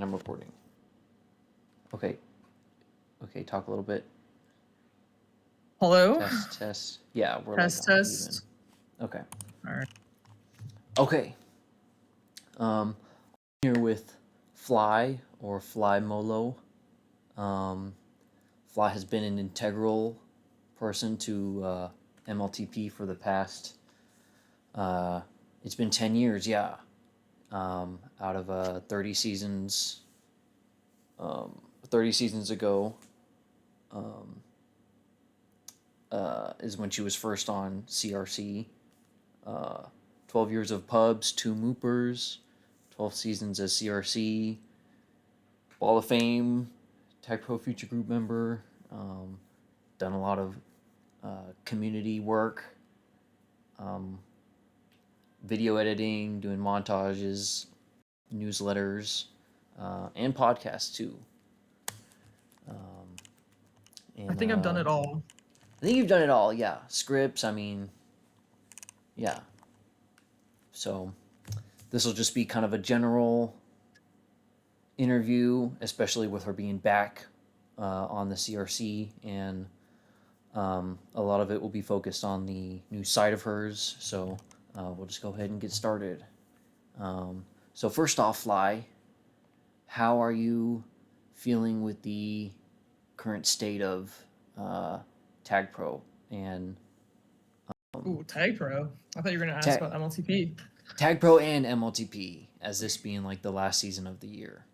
And I'm recording. Okay. Okay, talk a little bit. Hello? Test. Yeah, we're like Test, on even. test. Okay. All right. Okay. I'm here with Fly or FLYMOLO. Fly has been an integral person to MLTP for the past. It's been 10 years, yeah. Out of 30 seasons. 30 seasons ago. Is when she was first on CRC. 12 years of pubs, 2 moopers, 12 seasons as CRC, Ball of Fame, TagPro Future Group member, done a lot of community work, video editing, doing montages, newsletters, and podcasts too. I And think I've done it all. I think you've done it all, yeah. Scripts, I mean, yeah. So this will just be kind of a general interview, especially with her being back on the CRC, and a lot of it will be focused on the new site of hers. So we'll just go ahead and get started. So first off, Fly, how are you feeling with the current state of TagPro and Ooh, TagPro. I thought you were going to ask Tag about MLTP. TagPro and MLTP, as this being like the last season of the year?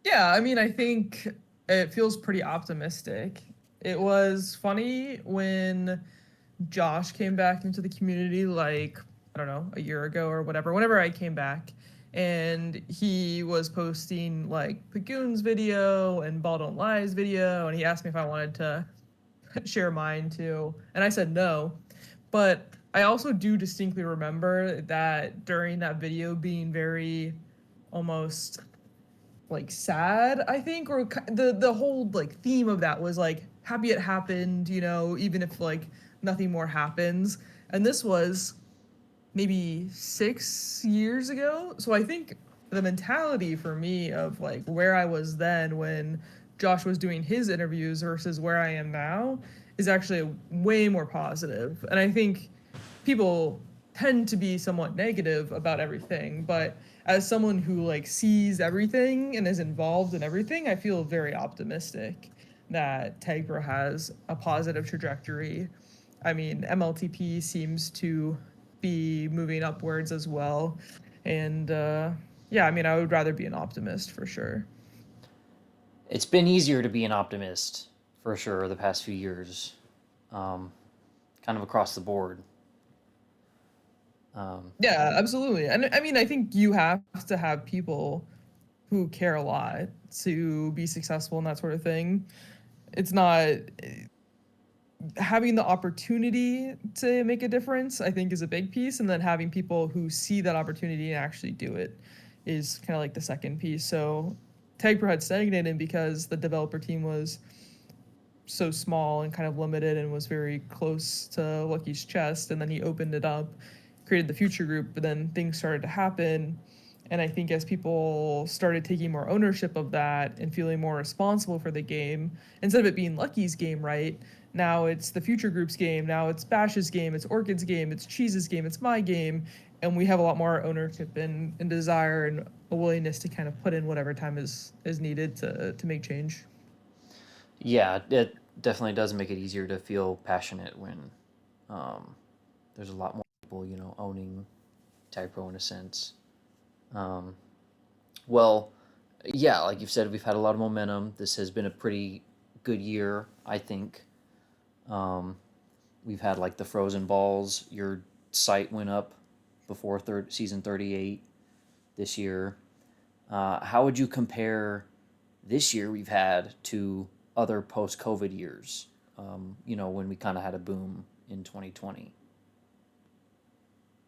Yeah, I mean, I think it feels pretty optimistic. It was funny when Josh came back into the community, like, I don't know, a year ago or whatever, whenever I came back. And he was posting like Pagoon's video and Ball Don't Lie's video. And he asked me if I wanted to share mine too. And I said no. But I also do distinctly remember that during that video being very almost like sad, I think, or the whole like theme of that was like happy it happened, even if like nothing more happens. And this was maybe 6 years ago. So I think the mentality for me of like where I was then when Josh was doing his interviews versus where I am now is actually way more positive. And I think people tend to be somewhat negative about everything, but as someone who like sees everything and is involved in everything, I feel very optimistic that TagPro has a positive trajectory. I mean, MLTP seems to be moving upwards as well. And yeah, I mean, I would rather be an optimist for sure. It's been easier to be an optimist for sure the past few years, um, kind of across the board. Um, Yeah, absolutely. And I mean, I think you have to have people who care a lot to be successful and that sort of thing. It's not having the opportunity to make a difference, I think, is a big piece. And then having people who see that opportunity and actually do it is kind of like the second piece. So TagPro had stagnated because the developer team was so small and kind of limited and was very close to Lucky's chest. And then he opened it up, created the future group, but then things started to happen. And I think as people started taking more ownership of that and feeling more responsible for the game, instead of it being Lucky's game, right? Now it's the future group's game. Now it's Bash's game. It's Orchid's game. It's Cheese's game. It's my game. And we have a lot more ownership and desire and a willingness to kind of put in whatever time is needed to make change. yeah, it definitely does make it easier to feel passionate when um, there's a lot more people, owning TagPro in a sense. Um, well, yeah, like you've said, we've had a lot of momentum. This has been a pretty good year, I think. Um, we've had like the frozen balls. Your site went up before season 38 this year. How would you compare this year we've had to other post COVID years? When we kind of had a boom in 2020.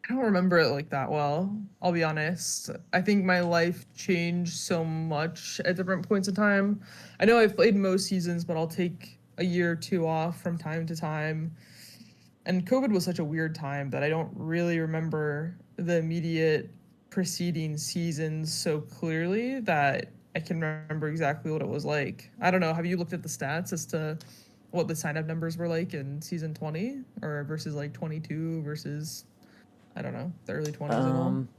I don't remember it like that well. I'll be honest. I think my life changed so much at different points in time. I know I've played most seasons, but I'll take a year or two off from time to time. And COVID was such a weird time that I don't really remember the immediate. preceding seasons so clearly that I can remember exactly what it was like. I don't know. Have you looked at the stats as to what the sign up numbers were like in season 20 or versus like 22 versus, I don't know, the early 20s at all? Um,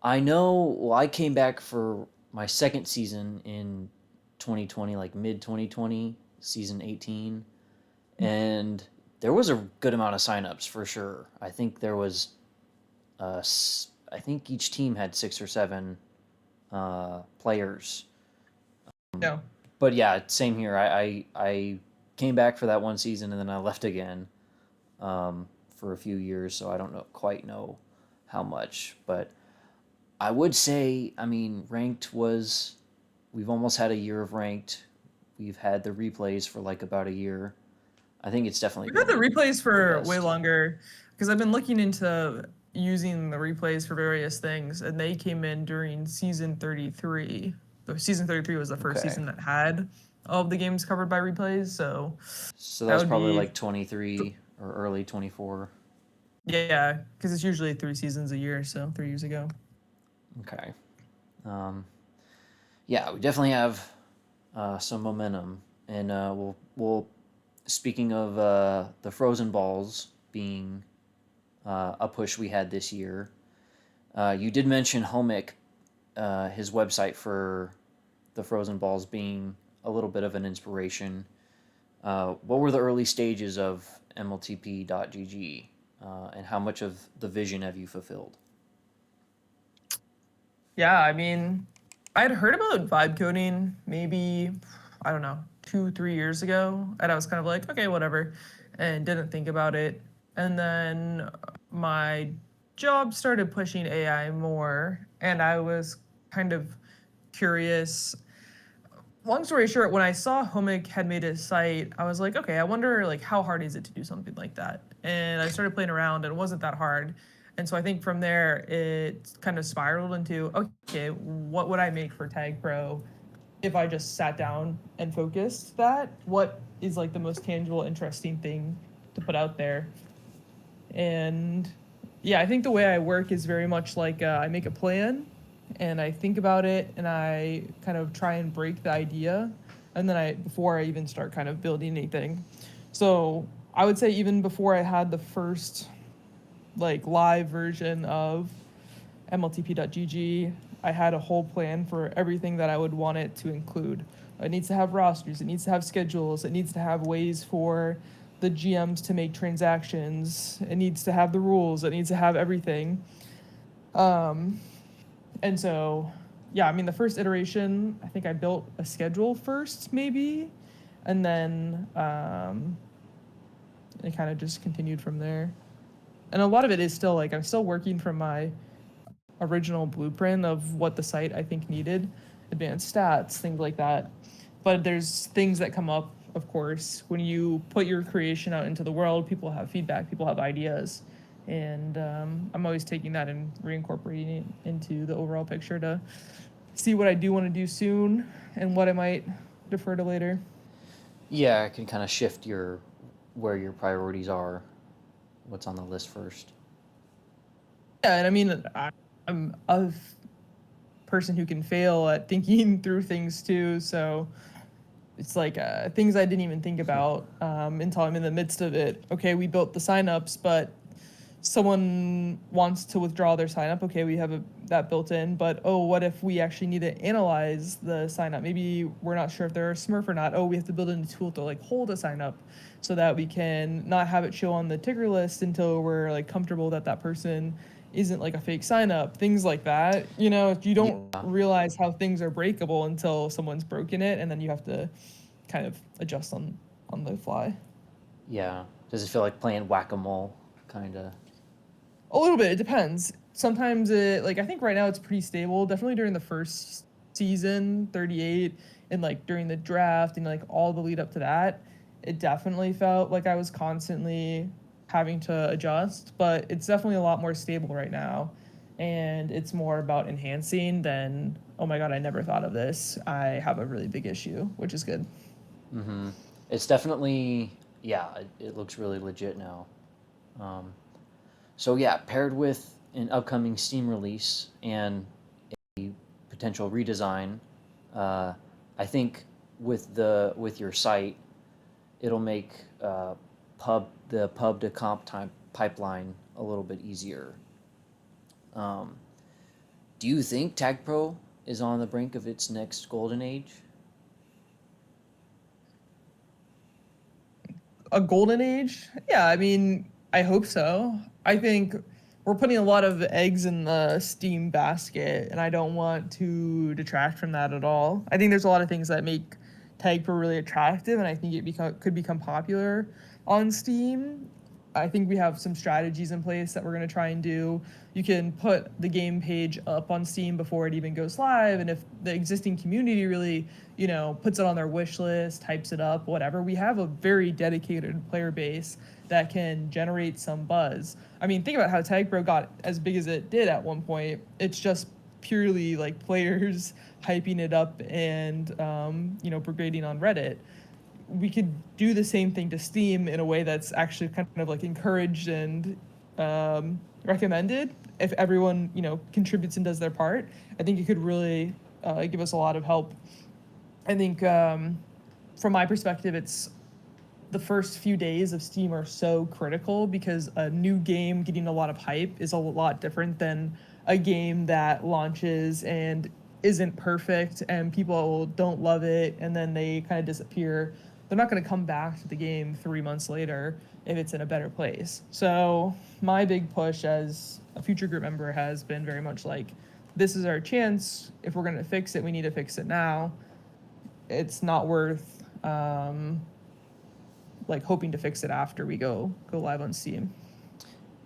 I know. Well, I came back for my second season in 2020, like mid 2020, season 18, and there was a good amount of signups for sure. I think there was, I think each team had 6 or 7 players. No. But yeah, same here. I came back for that one season and then I left again for a few years, so I don't quite know how much. But I would say, I mean, ranked was, we've almost had a year of ranked. We've had the replays for like about a year. I think it's definitely We've had the been replays the for way best. longer because I've been looking into using the replays for various things, and they came in during season 33. The season 33 was the first Okay. season that had all of the games covered by replays, so So that that was would probably be like 23 or early 24. yeah, because it's usually 3 seasons a year, so 3 years ago. Okay. Um, yeah, we definitely have some momentum. And we'll speaking of the frozen balls being a push we had this year, you did mention Homick, his website for the frozen balls being a little bit of an inspiration. What were the early stages of MLTP.gg, and how much of the vision have you fulfilled? Yeah, I mean, I'd heard about vibe coding maybe, I don't know, 2, 3 years ago, and I was kind of like, okay, whatever, and didn't think about it. And then my job started pushing AI more, and I was kind of curious. Long story short, when I saw Homic had made a site, I was like, okay, I wonder like how hard is it to do something like that? And I started playing around, and it wasn't that hard. And so I think from there it kind of spiraled into, okay, what would I make for TagPro if I just sat down and focused that? What is like the most tangible, interesting thing to put out there? And yeah, I think the way I work is very much like I make a plan and I think about it and I kind of try and break the idea. And then before I even start kind of building anything. So I would say even before I had the first like live version of MLTP.gg, I had a whole plan for everything that I would want it to include. It needs to have rosters, it needs to have schedules, it needs to have ways for the GMs to make transactions, it needs to have the rules, it needs to have everything. Um, and so, yeah, I mean, the first iteration, I think I built a schedule first, maybe, and then it kind of just continued from there. And a lot of it is still like I'm still working from my original blueprint of what the site I think needed, advanced stats, things like that. But there's things that come up, of course, when you put your creation out into the world. People have feedback, people have ideas, and I'm always taking that and reincorporating it into the overall picture to see what I do want to do soon and what I might defer to later. Yeah, I can kind of shift your where your priorities are, what's on the list first. Yeah, and I mean, I'm a person who can fail at thinking through things too, so it's like things I didn't even think about until I'm in the midst of it. Okay, we built the signups, but someone wants to withdraw their signup. Okay, we have that built in, but oh, what if we actually need to analyze the signup? Maybe we're not sure if they're a Smurf or not. Oh, we have to build in a tool to like hold a signup so that we can not have it show on the ticker list until we're like comfortable that that person isn't like a fake signup. Things like that. You know, you don't Yeah, realize how things are breakable until someone's broken it, and then you have to kind of adjust on the fly. yeah. Does it feel like playing whack a mole, kind of? A little bit. It depends. Sometimes it like I think right now it's pretty stable. Definitely during the first season, 38, and like during the draft and like all the lead up to that, it definitely felt like I was constantly having to adjust. But it's definitely a lot more stable right now, and it's more about enhancing than oh my god, I never thought of this. I have a really big issue, which is good. Mm-hmm. It's definitely, yeah. It looks really legit now. Um, so yeah, paired with an upcoming Steam release and a potential redesign, uh, I think with your site, it'll make the pub to comp time pipeline a little bit easier. Um, do you think TagPro is on the brink of its next golden age? A golden age? Yeah, I mean, I hope so. I think we're putting a lot of eggs in the Steam basket, and I don't want to detract from that at all. I think there's a lot of things that make TagPro really attractive, and I think could become popular on Steam. I think we have some strategies in place that we're going to try and do. You can put the game page up on Steam before it even goes live, and if the existing community really, puts it on their wish list, types it up, whatever, we have a very dedicated player base that can generate some buzz. I mean, think about how TagPro got as big as it did at one point. It's just purely like players hyping it up and brigading on Reddit. We could do the same thing to Steam in a way that's actually kind of like encouraged and recommended. If everyone contributes and does their part, I think it could really give us a lot of help. I think from my perspective, it's the first few days of Steam are so critical because a new game getting a lot of hype is a lot different than a game that launches and isn't perfect and people don't love it and then they kind of disappear. They're not going to come back to the game 3 months later if it's in a better place. So my big push as a future group member has been very much like, this is our chance. If we're going to fix it, we need to fix it now. It's not worth like hoping to fix it after we go live on Steam.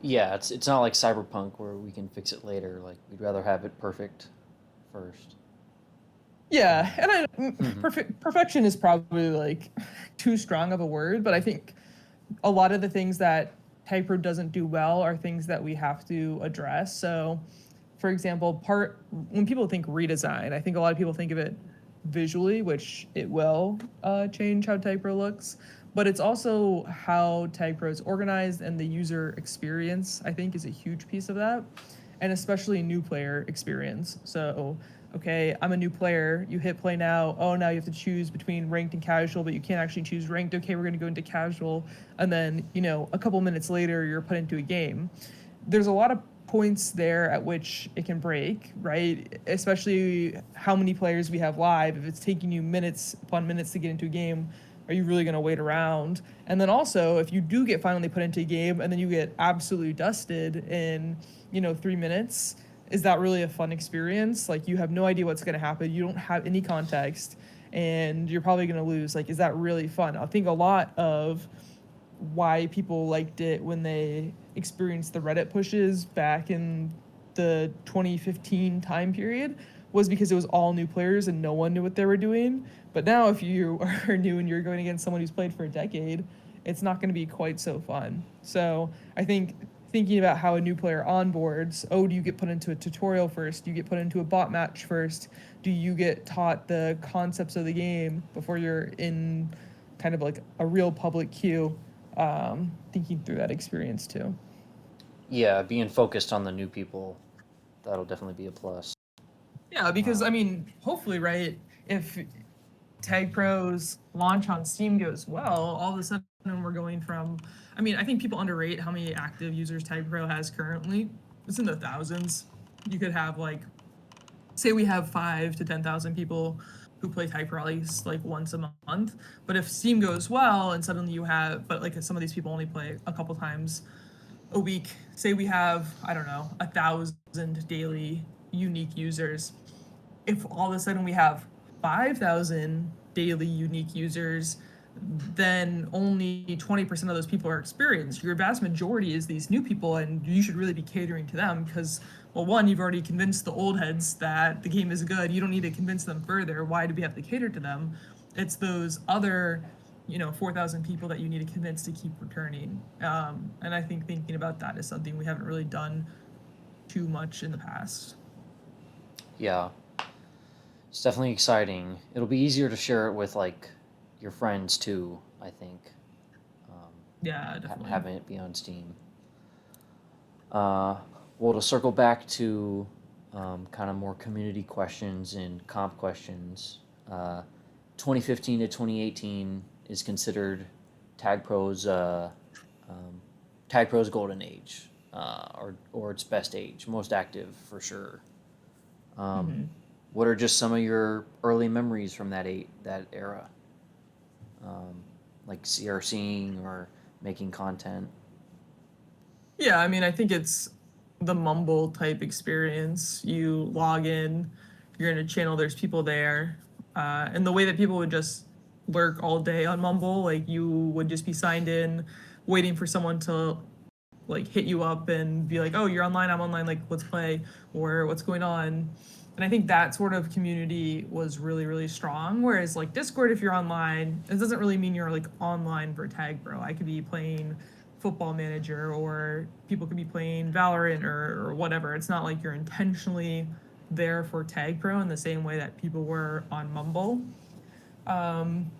Yeah, it's not like Cyberpunk where we can fix it later. Like we'd rather have it perfect first. Yeah, and Mhm. perfection is probably like too strong of a word, but I think a lot of the things that TagPro doesn't do well are things that we have to address. So, for example, when people think redesign, I think a lot of people think of it visually, which it will change how TagPro looks, but it's also how TagPro is organized and the user experience. I think is a huge piece of that, and especially new player experience. So, okay, I'm a new player. You hit play now. Oh, now you have to choose between ranked and casual, but you can't actually choose ranked. Okay, we're going to go into casual. And then, a couple minutes later, you're put into a game. There's a lot of points there at which it can break, right? Especially how many players we have live. If it's taking you upon minutes to get into a game, are you really going to wait around? And then also, if you do get finally put into a game and then you get absolutely dusted in, 3 minutes, is that really a fun experience? Like, you have no idea what's going to happen. You don't have any context and you're probably going to lose. Like, is that really fun? I think a lot of why people liked it when they experienced the Reddit pushes back in the 2015 time period was because it was all new players and no one knew what they were doing. But now, if you are new and you're going against someone who's played for a decade, it's not going to be quite so fun. So I think thinking about how a new player onboards, oh, do you get put into a tutorial first? Do you get put into a bot match first? Do you get taught the concepts of the game before you're in kind of like a real public queue? Thinking through that experience too. Yeah, being focused on the new people, that'll definitely be a plus. Yeah, because I Um, mean, hopefully, right? If Tag Pro's launch on Steam goes well, all of a sudden we're going from. I mean, I think people underrate how many active users Tag Pro has currently. It's in the thousands. You could have like, say, we have 5 to 10,000 people who play Tag Pro at least like once a month. But if Steam goes well, and suddenly you have, but like some of these people only play a couple times a week. Say we have, I don't know, 1,000 daily unique users. If all of a sudden we have 5,000 daily unique users, then only 20% of those people are experienced. Your vast majority is these new people, and you should really be catering to them because, well, one, you've already convinced the old heads that the game is good. You don't need to convince them further. Why do we have to cater to them? It's those other 4,000 people that you need to convince to keep returning. And I think thinking about that is something we haven't really done too much in the past. yeah, it's definitely exciting. It'll be easier to share it with like your friends too. I think um, Yeah, definitely. having it be on Steam. Uh, Well, to circle back to kind of more community questions and comp questions, uh, 2015 to 2018 is considered TagPro's um, TagPro's golden age, or its best age, most active for sure. Um, Mhm. what are just some of your early memories from that era, um, like CRCing or making content? Yeah, I mean, I think it's the Mumble type experience. You log in, you're in a channel, there's people there, and the way that people would just lurk all day on Mumble, like you would just be signed in, waiting for someone to like hit you up and be like, "Oh, you're online, I'm online, like let's play," or "What's going on?" And I think that sort of community was really, really strong. Whereas like Discord, if you're online, it doesn't really mean you're like online for Tag Bro. I could be playing Football Manager, or people could be playing Valorant, or whatever. It's not like you're intentionally there for Tag Pro in the same way that people were on Mumble. Um,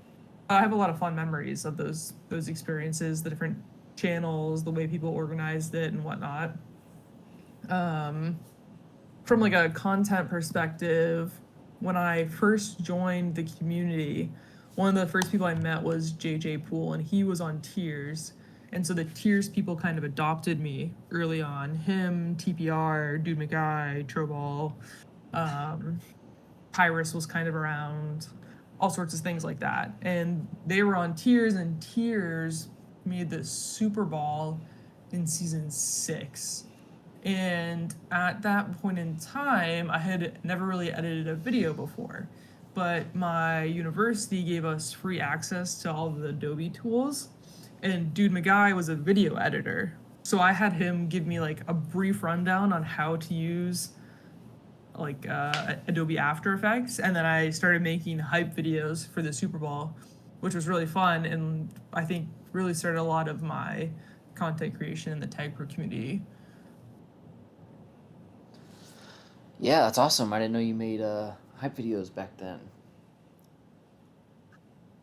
I have a lot of fun memories of those experiences, the different channels, the way people organized it and whatnot. Um, from like a content perspective, when I first joined the community, one of the first people I met was JJ Poole, and he was on Tiers. And so the Tiers people kind of adopted me early on. Him, TPR, Dude McGuy, Troball, um, Pyrus was kind of around, all sorts of things like that. And they were on Tiers, and Tiers made this Super Ball in season 6. And at that point in time, I had never really edited a video before. But my university gave us free access to all the Adobe tools. And Dude McGuy was a video editor. So I had him give me like a brief rundown on how to use like Adobe After Effects, and then I started making hype videos for the Super Bowl, which was really fun, and I think really started a lot of my content creation in the TagPro community. Yeah, that's awesome. I didn't know you made hype videos back then.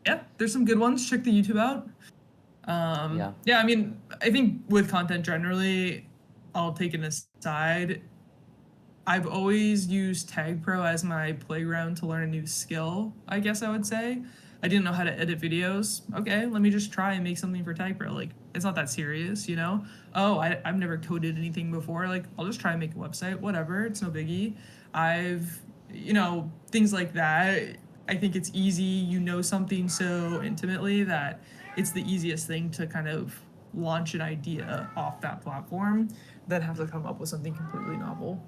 Yeah, there's some good ones. Check the YouTube out. Yeah. Yeah, I mean, I think with content generally, I'll take an aside. I've always used TagPro as my playground to learn a new skill, I guess I would say. I didn't know how to edit videos. Okay, let me just try and make something for TagPro. Like, it's not that serious, you know? Oh, I've never coded anything before. Like, I'll just try and make a website, whatever. It's no biggie. Things like that. I think it's easy. You know something so intimately that it's the easiest thing to kind of launch an idea off that platform than have to come up with something completely novel.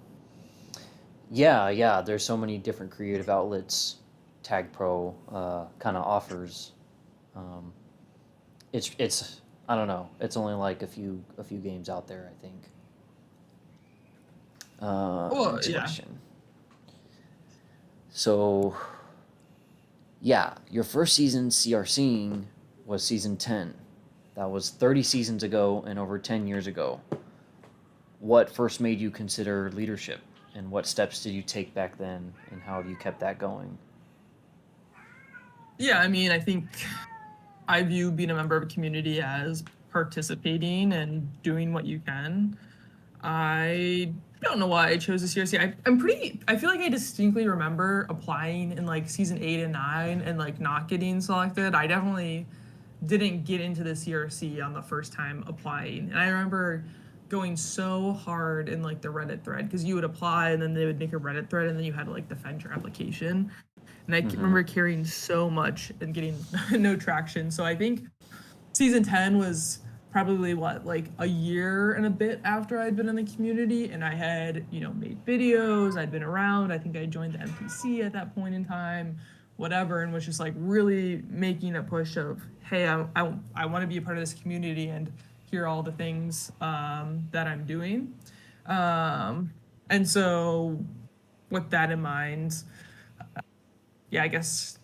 Yeah, yeah. There's so many different creative outlets Tag Pro kind of offers. Um, it's I don't know. It's only like a few games out there, I think. Well, Next yeah. question. So yeah, your first season CRCing was season 10. That was 30 seasons ago and over 10 years ago. What first made you consider leadership, and what steps did you take back then, and how have you kept that going? Yeah, I mean, I think I view being a member of a community as participating and doing what you can. I don't know why I chose this year. I feel like I distinctly remember applying in like season 8 and 9 and like not getting selected. I definitely didn't get into the CRC on the first time applying. And I remember going so hard in like the Reddit thread because you would apply and then they would make a Reddit thread and then you had to like defend your application. And I Mm-hmm. remember caring so much and getting no traction. So I think season 10 was probably what, like a year and a bit after I'd been in the community, and I had made videos, I'd been around, I think I joined the MPC at that point in time, whatever, and was just like really making a push of, hey, I want to be a part of this community and hear all the things that I'm doing. And so with that in mind, yeah, I guess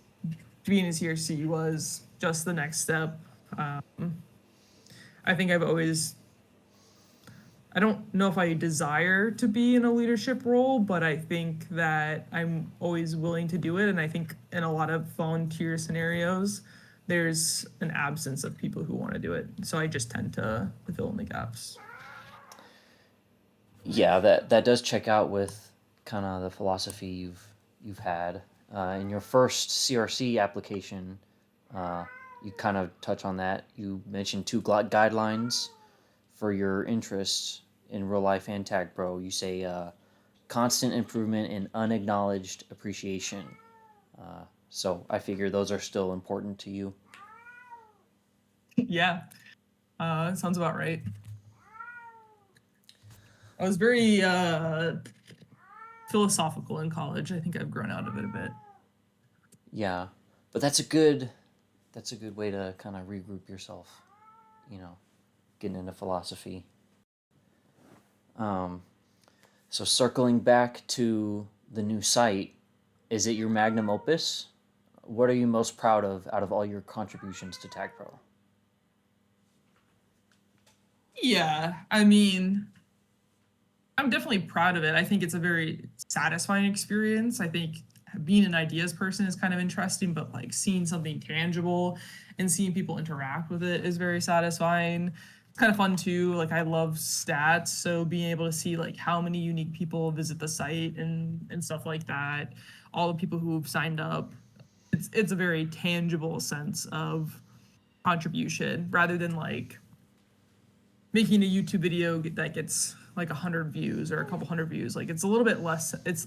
being a CRC was just the next step. I think I don't know if I desire to be in a leadership role, but I think that I'm always willing to do it. And I think in a lot of volunteer scenarios, there's an absence of people who want to do it. So I just tend to fill in the gaps. Yeah, that does check out with kind of the philosophy you've had in your first CRC application. Uh, you kind of touch on that. You mentioned two guidelines for your interests in real life and tag pro. You say constant improvement and unacknowledged appreciation. So I figure those are still important to you. Yeah, sounds about right. I was very philosophical in college. I think I've grown out of it a bit. Yeah, but that's a good way to kind of regroup yourself. You know, getting into philosophy. Um, so circling back to the new site, is it your magnum opus? What are you most proud of out of all your contributions to TagPro? Yeah, I mean, I'm definitely proud of it. I think it's a very satisfying experience. I think being an ideas person is kind of interesting, but like seeing something tangible and seeing people interact with it is very satisfying. It's kind of fun too. Like I love stats, so being able to see like how many unique people visit the site and stuff like that, all the people who've signed up. It's a very tangible sense of contribution rather than like making a YouTube video that gets like 100 views or a couple hundred views. Like it's a little bit less. It's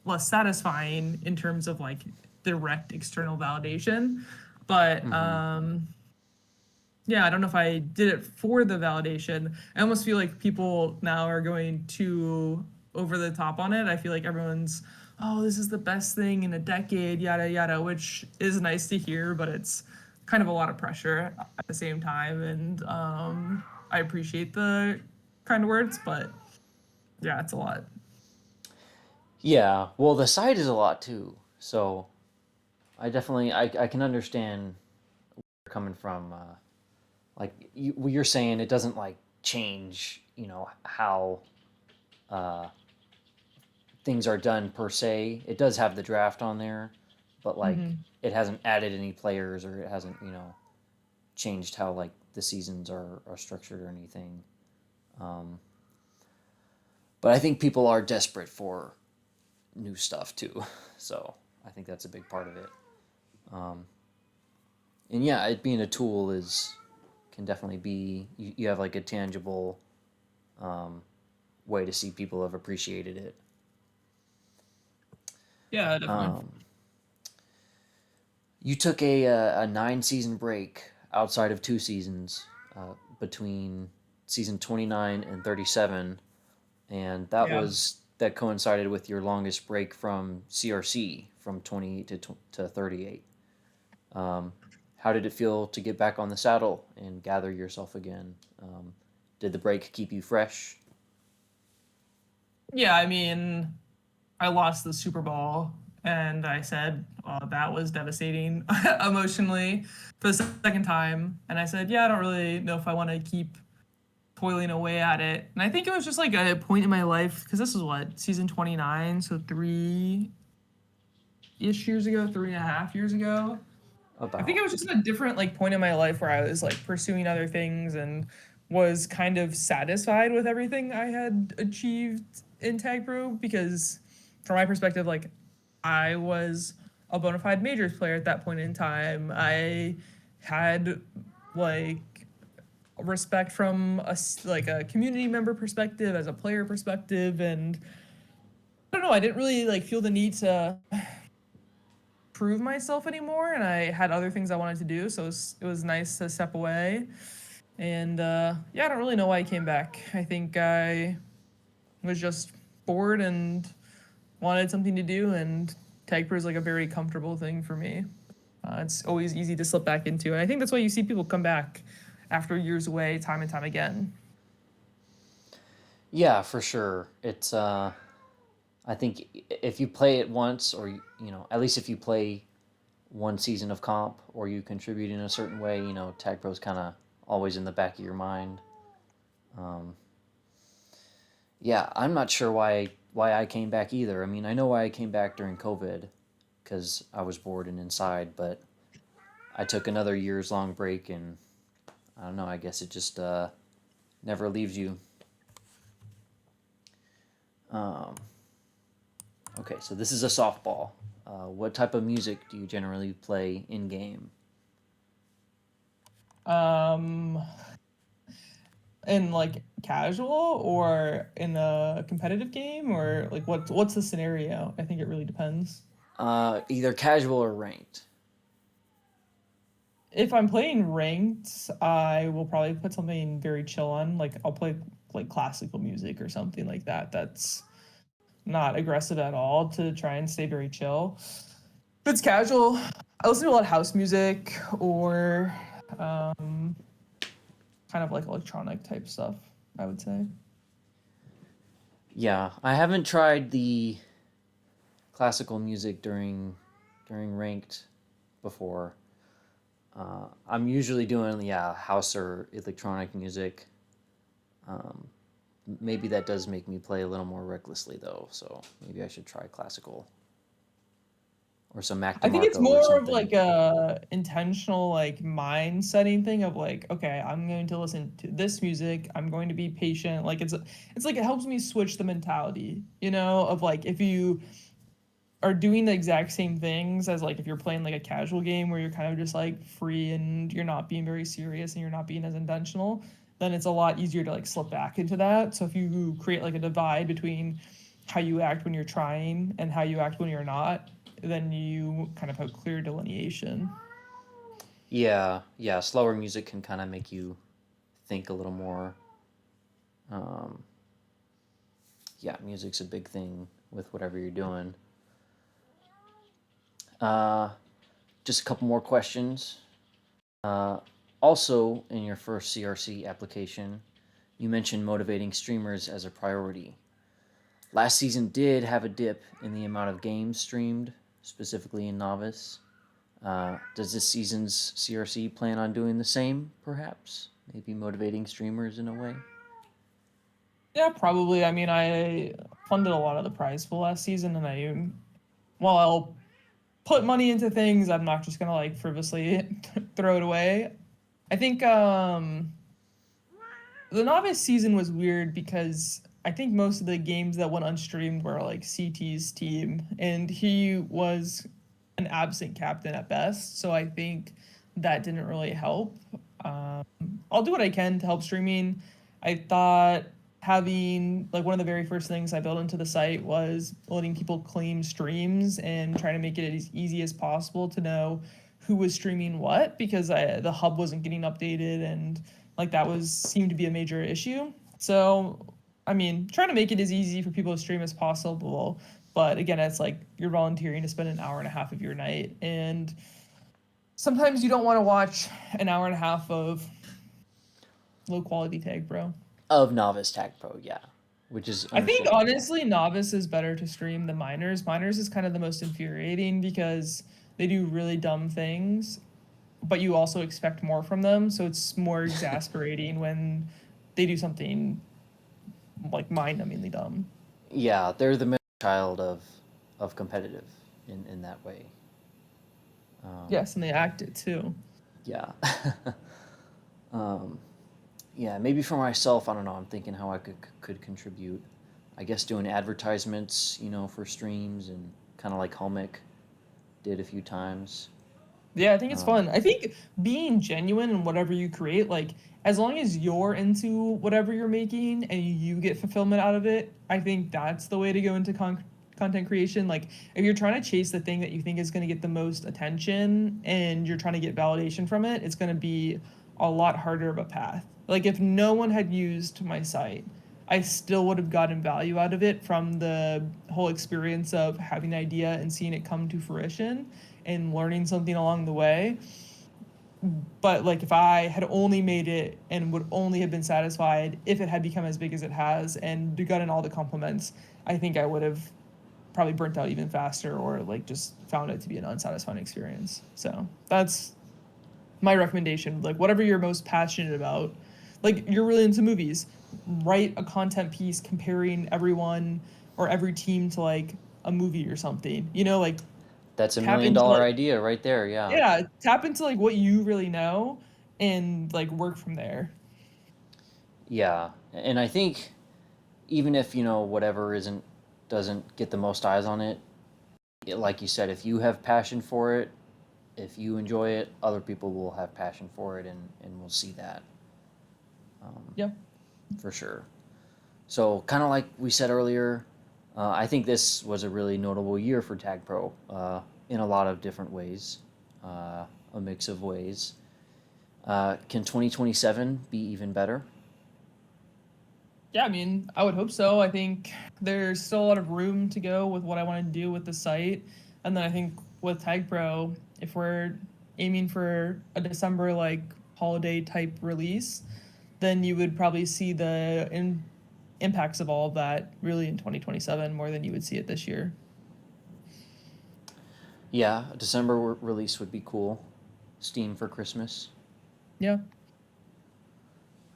less satisfying in terms of like direct external validation. But Mm-hmm. yeah, I don't know if I did it for the validation. I almost feel like people now are going too over the top on it. I feel like everyone's, oh, this is the best thing in a decade, yada yada, which is nice to hear, but it's kind of a lot of pressure at the same time. And I appreciate the kind words, but yeah, it's a lot. Yeah, well, the site is a lot too. So I can understand where you're coming from. Like you're saying, it doesn't like change, how uh, things are done per se. It does have the draft on there, but like Hmm. it hasn't added any players or it hasn't, changed how like the seasons are structured or anything. Um, but I think people are desperate for new stuff too. So I think that's a big part of it. Um, and yeah, it being a tool is can definitely be you have like a tangible um, way to see people have appreciated it. Yeah, definitely. Um, you took a 9 season break outside of 2 seasons between season 29 and 37, and Yeah. that coincided with your longest break from CRC from 28 to 38. Um, how did it feel to get back on the saddle and gather yourself again? Did the break keep you fresh? Yeah, I mean, I lost the Super Bowl, and I said that was devastating emotionally for the second time. And I said, yeah, I don't really know if I want to keep toiling away at it. And I think it was just like a point in my life because this is what season 29, so 3-ish years ago, 3.5 years ago. I think About. it was just a different like point in my life where I was like pursuing other things and was kind of satisfied with everything I had achieved in TagPro because from my perspective, like I was a bona fide majors player at that point in time. I had like respect from like a community member perspective as a player perspective and I don't know, I didn't really like feel the need to prove myself anymore and I had other things I wanted to do so it was nice to step away and yeah I don't really know why I came back. I think I was just bored and wanted something to do and tag pro is like a very comfortable thing for me. It's always easy to slip back into and I think that's why you see people come back after years away time and time again. Yeah, for sure. It's I think if you play it once, or at least if you play 1 season of comp, or you contribute in a certain way, Tag Pro's kind of always in the back of your mind. Um, yeah, I'm not sure why I came back either. I mean, I know why I came back during COVID, because I was bored and inside, but I took another years long break, and I don't know. I guess it just never leaves you. Um, okay, so this is a softball. What type of music do you generally play in game? Um, in like casual or in a competitive game, or like what's the scenario? I think it really depends. Either casual or ranked. If I'm playing ranked, I will probably put something very chill on. Like I'll play like classical music or something like that. That's not aggressive at all to try and stay very chill. If it's casual, I listen to a lot of house music or um, kind of like electronic type stuff, I would say. Yeah, I haven't tried the classical music during ranked before. I'm usually doing house or electronic music. Um, Maybe that does make me play a little more recklessly though, so maybe I should try classical or some Mac I think it's DeMarco or more of something. like a intentional like mind setting thing of like, okay, I'm going to listen to this music. I'm going to be patient. Like it's like it helps me switch the mentality, of like if you are doing the exact same things as like if you're playing like a casual game where you're kind of just like free and you're not being very serious and you're not being as intentional, then it's a lot easier to like slip back into that. So if you create like a divide between how you act when you're trying and how you act when you're not, then you kind of have clear delineation. Yeah, yeah, slower music can kind of make you think a little more. Um, yeah, music's a big thing with whatever you're doing. Uh, just a couple more questions. Uh, Also, in your first CRC application, you mentioned motivating streamers as a priority. Last season did have a dip in the amount of games streamed, specifically in Novice. Does this season's CRC plan on doing the same, perhaps? Maybe motivating streamers in a way? Yeah, probably. I mean, I funded a lot of the prize pool last season, and while I'll put money into things, I'm not just gonna like frivolously throw it away. I think the novice season was weird because I think most of the games that went unstreamed were like CT's team, and he was an absent captain at best. So I think that didn't really help. Um, I'll do what I can to help streaming. I thought having like one of the very first things I built into the site was letting people claim streams and trying to make it as easy as possible to know who was streaming what because the hub wasn't getting updated and like that was seemed to be a major issue. So, I mean, trying to make it as easy for people to stream as possible. But again, it's like you're volunteering to spend an hour and a half of your night. And sometimes you don't want to watch an hour and a half of low quality tag, bro. Of Novice TagPro, yeah. Which is I think understandable. honestly, novice is better to stream than minors. Minors is kind of the most infuriating because they do really dumb things, but you also expect more from them. So it's more exasperating when they do something like mind-numbingly dumb. Yeah, they're the middle child of competitive in that way. Um, Yes, and they act it too. yeah. um, yeah, maybe for myself, I don't know. I'm thinking how I could contribute. I guess doing advertisements, for streams and kind of like Homic did a few times. Yeah, I think it's Um, fun. I think being genuine in whatever you create, like as long as you're into whatever you're making and you get fulfillment out of it, I think that's the way to go into content creation. Like if you're trying to chase the thing that you think is going to get the most attention and you're trying to get validation from it, it's going to be a lot harder of a path. Like if no one had used my site, I still would have gotten value out of it from the whole experience of having an idea and seeing it come to fruition and learning something along the way. But like if I had only made it and would only have been satisfied if it had become as big as it has and gotten all the compliments, I think I would have probably burnt out even faster or like just found it to be an unsatisfying experience. So that's my recommendation. Like whatever you're most passionate about, like you're really into movies, write a content piece comparing everyone or every team to like a movie or something. Like that's a tap million into dollar like idea right there. Yeah. yeah, tap into like what you really know and like work from there. Yeah, and I think even if whatever isn't doesn't get the most eyes on it, like you said, if you have passion for it, if you enjoy it, other people will have passion for it, and we'll see that, um, Yeah. for sure. So, kind of like we said earlier, I think this was a really notable year for TagPro, in a lot of different ways, a mix of ways. Can 2027 be even better? Yeah, I mean, I would hope so. I think there's still a lot of room to go with what I want to do with the site. And then I think with Tag Pro, if we're aiming for a December like holiday type release, then you would probably see the impacts of all of that really in 2027 more than you would see it this year. Yeah, a December release would be cool. Steam for Christmas. Yeah,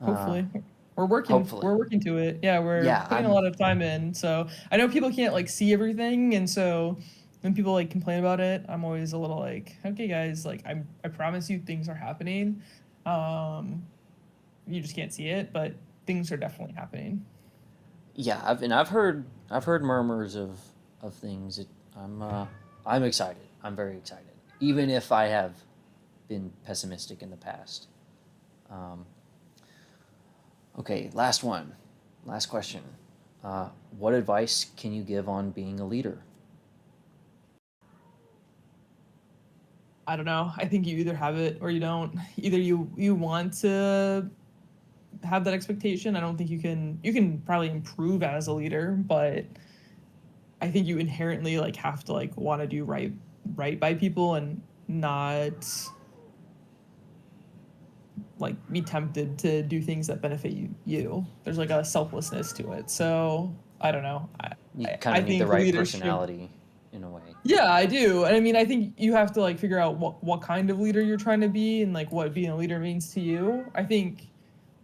Uh, hopefully. We're hopefully. working to it. Yeah, we're Yeah, putting a lot of time in. So I know people can't like see everything, and so when people like complain about it, I'm always a little like, okay guys, like I promise you things are happening. Um you just can't see it, but things are definitely happening. yeah. I've heard murmurs of things. I'm excited. I'm very excited, even if I have been pessimistic in the past. Um, okay, last one, last question. What advice can you give on being a leader? I don't know. I think you either have it or you don't. Either you want to have that expectation. I don't think you can probably improve as a leader, but I think you inherently like have to like want to do right by people and not like be tempted to do things that benefit you. There's like a selflessness to it. So I don't know. You kind I of need the think right leadership. personality, in a way. Yeah, I do. And I mean, I think you have to like figure out what kind of leader you're trying to be and like what being a leader means to you. I think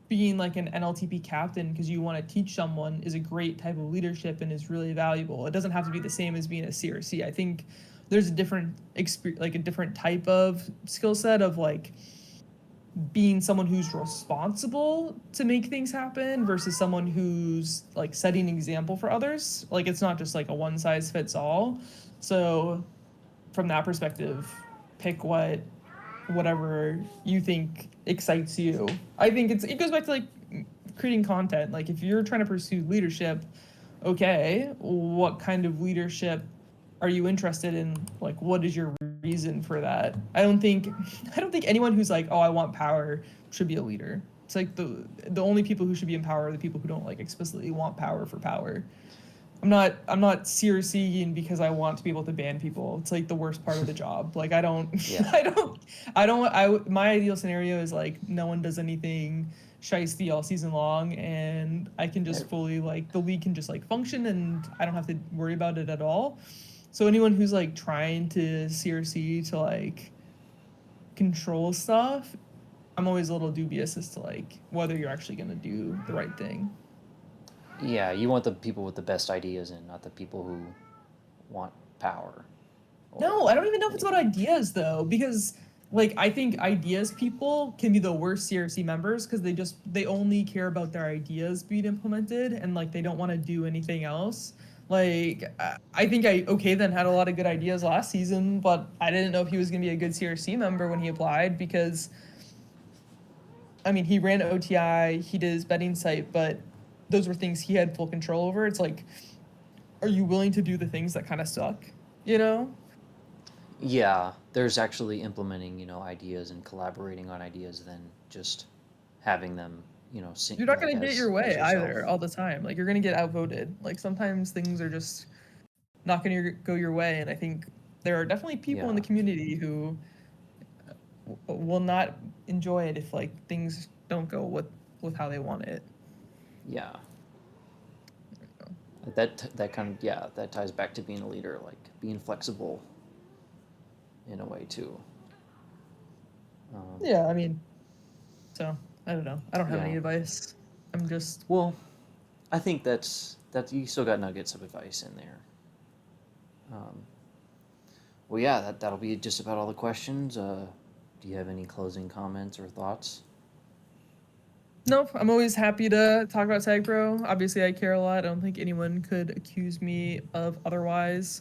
being like an NLTP captain because you want to teach someone is a great type of leadership and is really valuable. It doesn't have to be the same as being a CRC. I think there's a different experience, like a different type of skill set of like being someone who's responsible to make things happen versus someone who's like setting an example for others. Like it's not just like a one size fits all. So from that perspective, pick whatever you think excites you. I think it goes back to like creating content. Like if you're trying to pursue leadership, okay, what kind of leadership are you interested in? Like what is your reason for that? I don't think anyone who's like, "Oh, I want power" should be a leader. It's like the only people who should be in power are the people who don't like explicitly want power for power. I'm not seriously because I want to be able to ban people. It's like the worst part of the job. Like I don't Yeah, I don't my ideal scenario is like no one does anything shiesty all season long and I can yeah, just fully like the league can just like function and I don't have to worry about it at all. So anyone who's like trying to CRC to like control stuff, I'm always a little dubious as to like whether you're actually gonna do the right thing. yeah. You want the people with the best ideas, and not the people who want power or No, I don't even know if it's about anything. ideas though, because like I think ideas people can be the worst CRC members because they only care about their ideas being implemented and like they don't want to do anything else. Like I think I okay then had a lot of good ideas last season, but I didn't know if he was gonna be a good CRC member when he applied because I mean he ran OTI, he did his betting site, but those were things he had full control over. It's like, are you willing to do the things that kind of suck? You know? Yeah, there's actually implementing, ideas and collaborating on ideas than just having them, You're not like gonna get your as way either yourself. all the time. Like you're gonna get outvoted. Like sometimes things are just not gonna go your way, and I think there are definitely people in the Yeah, community who will not enjoy it if like things don't go with how they want it. yeah. That kind of, yeah, that ties back to being a leader, like being flexible in a way too. Um, Yeah, I mean, so I don't know. I don't have yeah. any advice. I'm just Well, I think that you still got nuggets of advice in there. Um, well, yeah, that'll be just about all the questions. Do you have any closing comments or thoughts? Nope, I'm always happy to talk about TagPro. Obviously, I care a lot. I don't think anyone could accuse me of otherwise.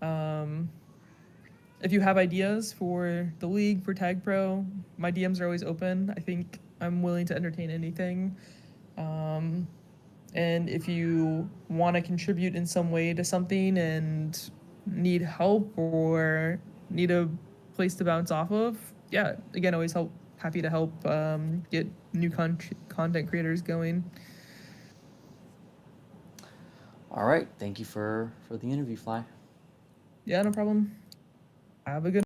Um, if you have ideas for the league for TagPro, my DMs are always open. I think I'm willing to entertain anything. Um, and if you want to contribute in some way to something and need help or need a place to bounce off of, yeah, again, always happy to help get new content creators going. All right. Thank you for the interview, Fly. Yeah, no problem. Have a good